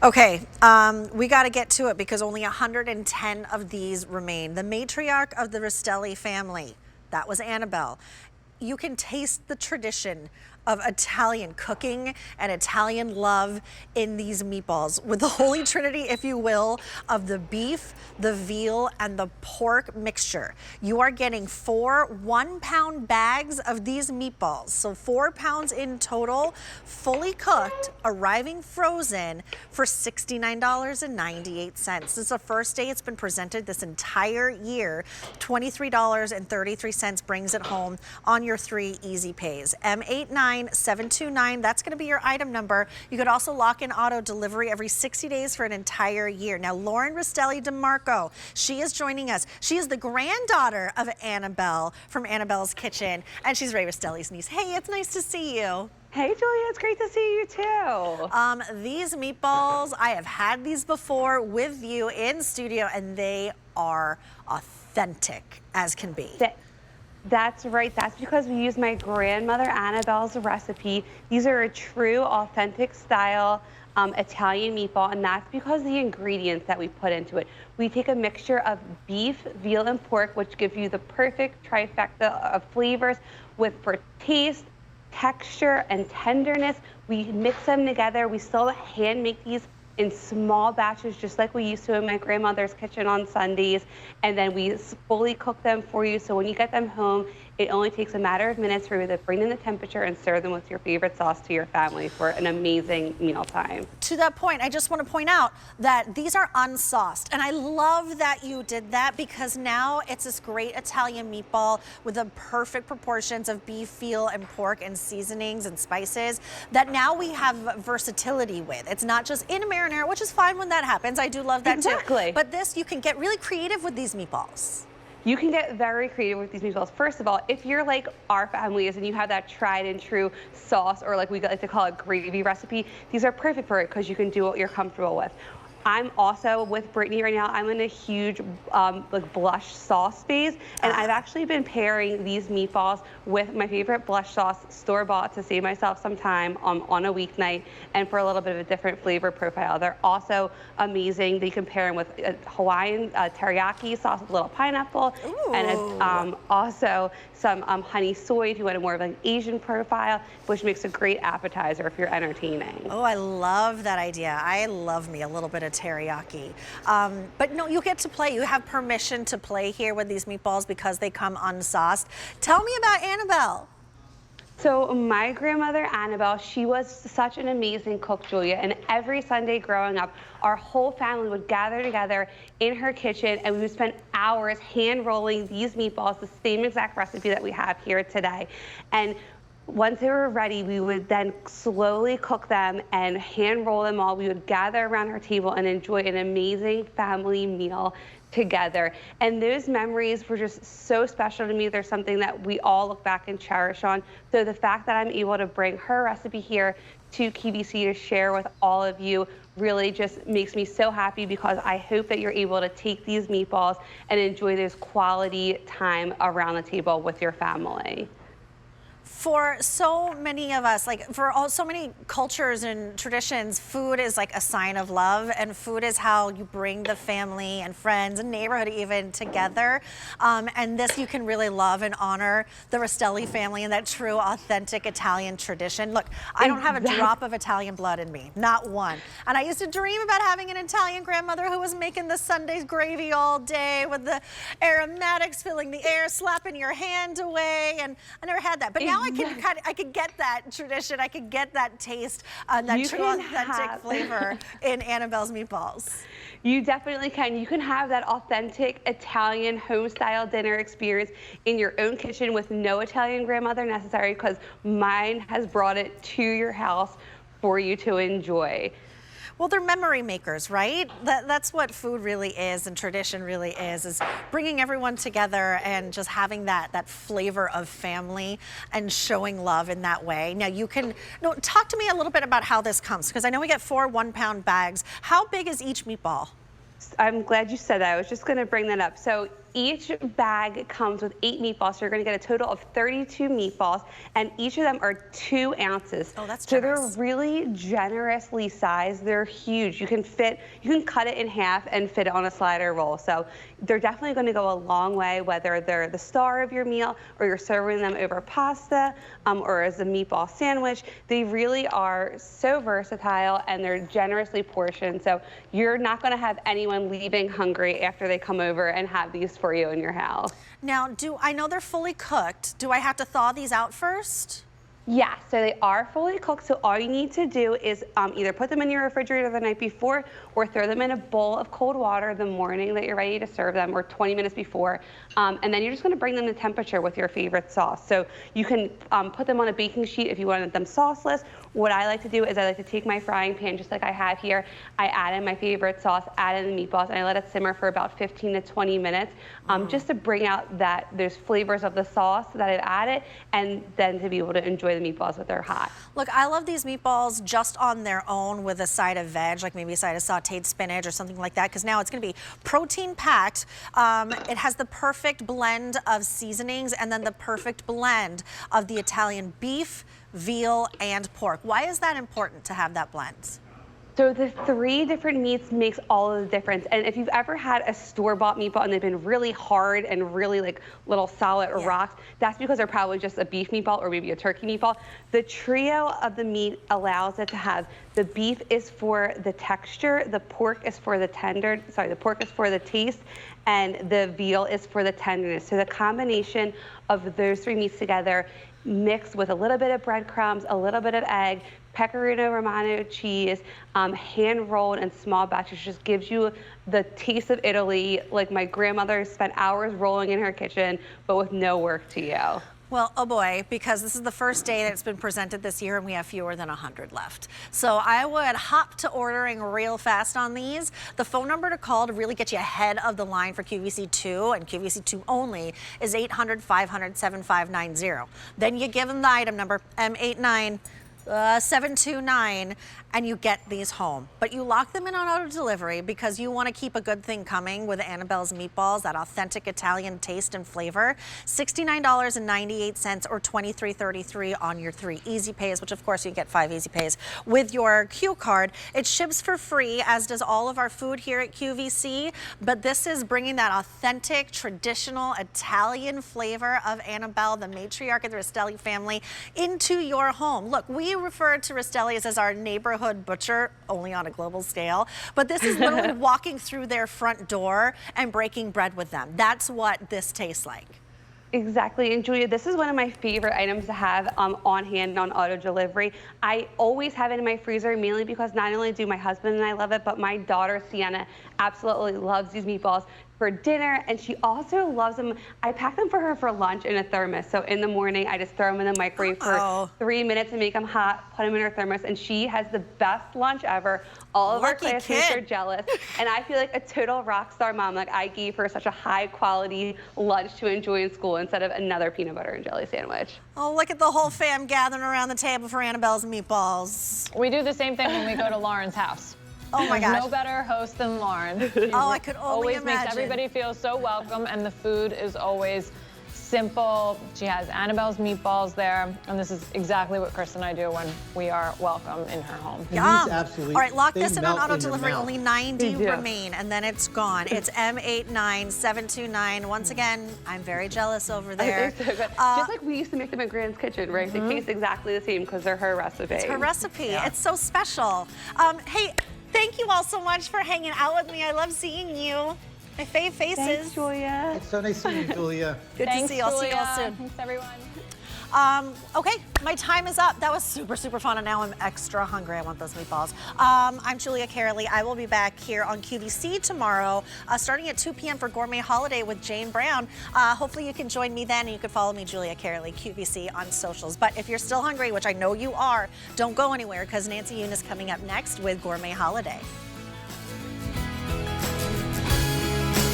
Okay, we got to get to it because only 110 of these remain. The matriarch of the Rastelli family, that was Annabelle. You can taste the tradition of Italian cooking and Italian love in these meatballs with the holy trinity, if you will, of the beef, the veal, and the pork mixture. You are getting 4 1-pound bags of these meatballs, so 4 pounds in total, fully cooked, arriving frozen for $69.98. This is the first day it's been presented this entire year. $23.33 brings it home on your 3 easy pays. M89729, that's going to be your item number. You could also lock in auto delivery every 60 days for an entire year. Now, Lauren Rastelli DeMarco, she is joining us. She is the granddaughter of Annabelle from Annabelle's Kitchen, and she's Ray Rastelli's niece. Hey, it's nice to see you. Hey, Julia, it's great to see you too. These meatballs, I have had these before with you in studio, and they are authentic as can be. That's right. That's because we use my grandmother Annabelle's recipe. These are a true, authentic style Italian meatball, and that's because of the ingredients that we put into it. We take a mixture of beef, veal, and pork, which gives you the perfect trifecta of flavors for taste, texture, and tenderness. We mix them together. We still hand make these in small batches, just like we used to in my grandmother's kitchen on Sundays. And then we fully cook them for you. So when you get them home, it only takes a matter of minutes for you to bring in the temperature and serve them with your favorite sauce to your family for an amazing mealtime. To that point, I just want to point out that these are unsauced. And I love that you did that because now it's this great Italian meatball with the perfect proportions of beef, veal, and pork and seasonings and spices that now we have versatility with. It's not just in a marinara, which is fine when that happens. I do love that Exactly. too. But this, you can get really creative with these meatballs. You can get very creative with these meatballs. First of all, if you're like our family is and you have that tried and true sauce, or like we like to call it gravy recipe, these are perfect for it because you can do what you're comfortable with. I'm also with Brittany right now. I'm in a huge like blush sauce phase, and I've actually been pairing these meatballs with my favorite blush sauce, store-bought, to save myself some time on a weeknight and for a little bit of a different flavor profile. They're also amazing. They can pair them with Hawaiian teriyaki sauce with a little pineapple. Ooh. And also some honey soy if you want a more of an Asian profile, which makes a great appetizer if you're entertaining. Oh, I love that idea. I love me a little bit of teriyaki. But no, you get to play. You have permission to play here with these meatballs because they come unsauced. Tell me about Annabelle. So my grandmother Annabelle, she was such an amazing cook, Julia, and every Sunday growing up, our whole family would gather together in her kitchen and we would spend hours hand rolling these meatballs, the same exact recipe that we have here today. And once they were ready, we would then slowly cook them and hand roll them all. We would gather around her table and enjoy an amazing family meal together. And those memories were just so special to me. They're something that we all look back and cherish on. So the fact that I'm able to bring her recipe here to QVC to share with all of you really just makes me so happy because I hope that you're able to take these meatballs and enjoy this quality time around the table with your family. For so many of us, like for so many cultures and traditions, food is like a sign of love, and food is how you bring the family and friends and neighborhood even together. And this you can really love and honor the Rastelli family and that true, authentic Italian tradition. Look, I don't have a drop of Italian blood in me, not one. And I used to dream about having an Italian grandmother who was making the Sunday gravy all day with the aromatics filling the air, slapping your hand away, and I never had that. But now I could get that tradition. I could get that taste, that true authentic flavor in Annabelle's meatballs. You definitely can. You can have that authentic Italian home-style dinner experience in your own kitchen with no Italian grandmother necessary because mine has brought it to your house for you to enjoy. Well, they're memory makers, right? That's what food really is and tradition really is bringing everyone together and just having that flavor of family and showing love in that way. Now talk to me a little bit about how this comes, because I know we get 4 1-pound bags. How big is each meatball? I'm glad you said that. I was just going to bring that up. So each bag comes with 8 meatballs, so you're gonna get a total of 32 meatballs, and each of them are 2 ounces. Oh, that's so generous. they're really generously sized. They're huge. You can cut it in half and fit it on a slider roll. So they're definitely gonna go a long way, whether they're the star of your meal or you're serving them over pasta or as a meatball sandwich. They really are so versatile, and they're generously portioned. So you're not gonna have anyone leaving hungry after they come over and have these for you in your house. Now, I know they're fully cooked. Do I have to thaw these out first? Yeah, so they are fully cooked, so all you need to do is either put them in your refrigerator the night before or throw them in a bowl of cold water the morning that you're ready to serve them, or 20 minutes before. And then you're just gonna bring them to temperature with your favorite sauce. So you can put them on a baking sheet if you wanted them sauceless. What I like to do is I like to take my frying pan, just like I have here, I add in my favorite sauce, add in the meatballs, and I let it simmer for about 15 to 20 minutes, just to bring out those flavors of the sauce that I've added, and then to be able to enjoy the meatballs with their hot. Look, I love these meatballs just on their own with a side of veg, like maybe a side of sauteed spinach or something like that, because now it's going to be protein packed. It has the perfect blend of seasonings and then the perfect blend of the Italian beef, veal, and pork. Why is that important to have that blend? So the 3 different meats makes all of the difference. And if you've ever had a store-bought meatball and they've been really hard and really like little solid rocks, that's because they're probably just a beef meatball or maybe a turkey meatball. The trio of the meat allows it to have, the beef is for the texture, the pork is for the the pork is for the taste, and the veal is for the tenderness. So the combination of those 3 meats together, mixed with a little bit of breadcrumbs, a little bit of egg, pecorino romano cheese, hand rolled in small batches, just gives you the taste of Italy. Like my grandmother spent hours rolling in her kitchen, but with no work to you. Well, oh boy, because this is the first day that it's been presented this year and we have fewer than 100 left. So I would hop to ordering real fast on these. The phone number to call to really get you ahead of the line for QVC2 and QVC2 only is 800-500-7590. Then you give them the item number, M89. 729, and you get these home. But you lock them in on auto delivery because you want to keep a good thing coming with Annabelle's meatballs, that authentic Italian taste and flavor. $69.98 or $23.33 on your 3 easy pays, which of course you get 5 easy pays with your Q card. It ships for free, as does all of our food here at QVC, but this is bringing that authentic, traditional Italian flavor of Annabelle, the matriarch of the Rastelli family, into your home. Look, we refer to Rastelli's as our neighborhood butcher, only on a global scale, but this is literally walking through their front door and breaking bread with them. That's what this tastes like. Exactly, and Julia, this is one of my favorite items to have on hand on auto delivery. I always have it in my freezer, mainly because not only do my husband and I love it, but my daughter Sienna absolutely loves these meatballs for dinner, and she also loves them. I pack them for her for lunch in a thermos. So in the morning, I just throw them in the microwave for 3 minutes and make them hot, put them in her thermos, and she has the best lunch ever. All of our classmates are jealous, and I feel like a total rock star mom. Like, I gave her such a high quality lunch to enjoy in school instead of another peanut butter and jelly sandwich. Oh, look at the whole fam gathering around the table for Annabelle's meatballs. We do the same thing when we go to Lauren's house. Oh my gosh. No better host than Lauren. Oh, I could only imagine. Always makes everybody feel so welcome, and the food is always simple. She has Annabelle's meatballs there, and this is exactly what Chris and I do when we are welcome in her home. Yum. Absolutely, all right, lock this in on auto in your delivery. mouth. Only 90 remain, and then it's gone. It's M89729. Once again, I'm very jealous over there. So good. Just like we used to make them in Grand's kitchen, right? They taste exactly the same because they're her recipe. It's her recipe. Yeah. It's so special. Hey, thank you all so much for hanging out with me. I love seeing you. My fave faces. Thanks, Julia. It's so nice seeing you, Julia. Good to see you. I'll see you all soon. Thanks, everyone. Okay, my time is up. That was super, super fun, and now I'm extra hungry. I want those meatballs. I'm Julia Carely. I will be back here on QVC tomorrow, starting at 2 p.m. for Gourmet Holiday with Jane Brown. Hopefully you can join me then, and you can follow me, Julia Carely, QVC, on socials. But if you're still hungry, which I know you are, don't go anywhere, because Nancy Yoon is coming up next with Gourmet Holiday.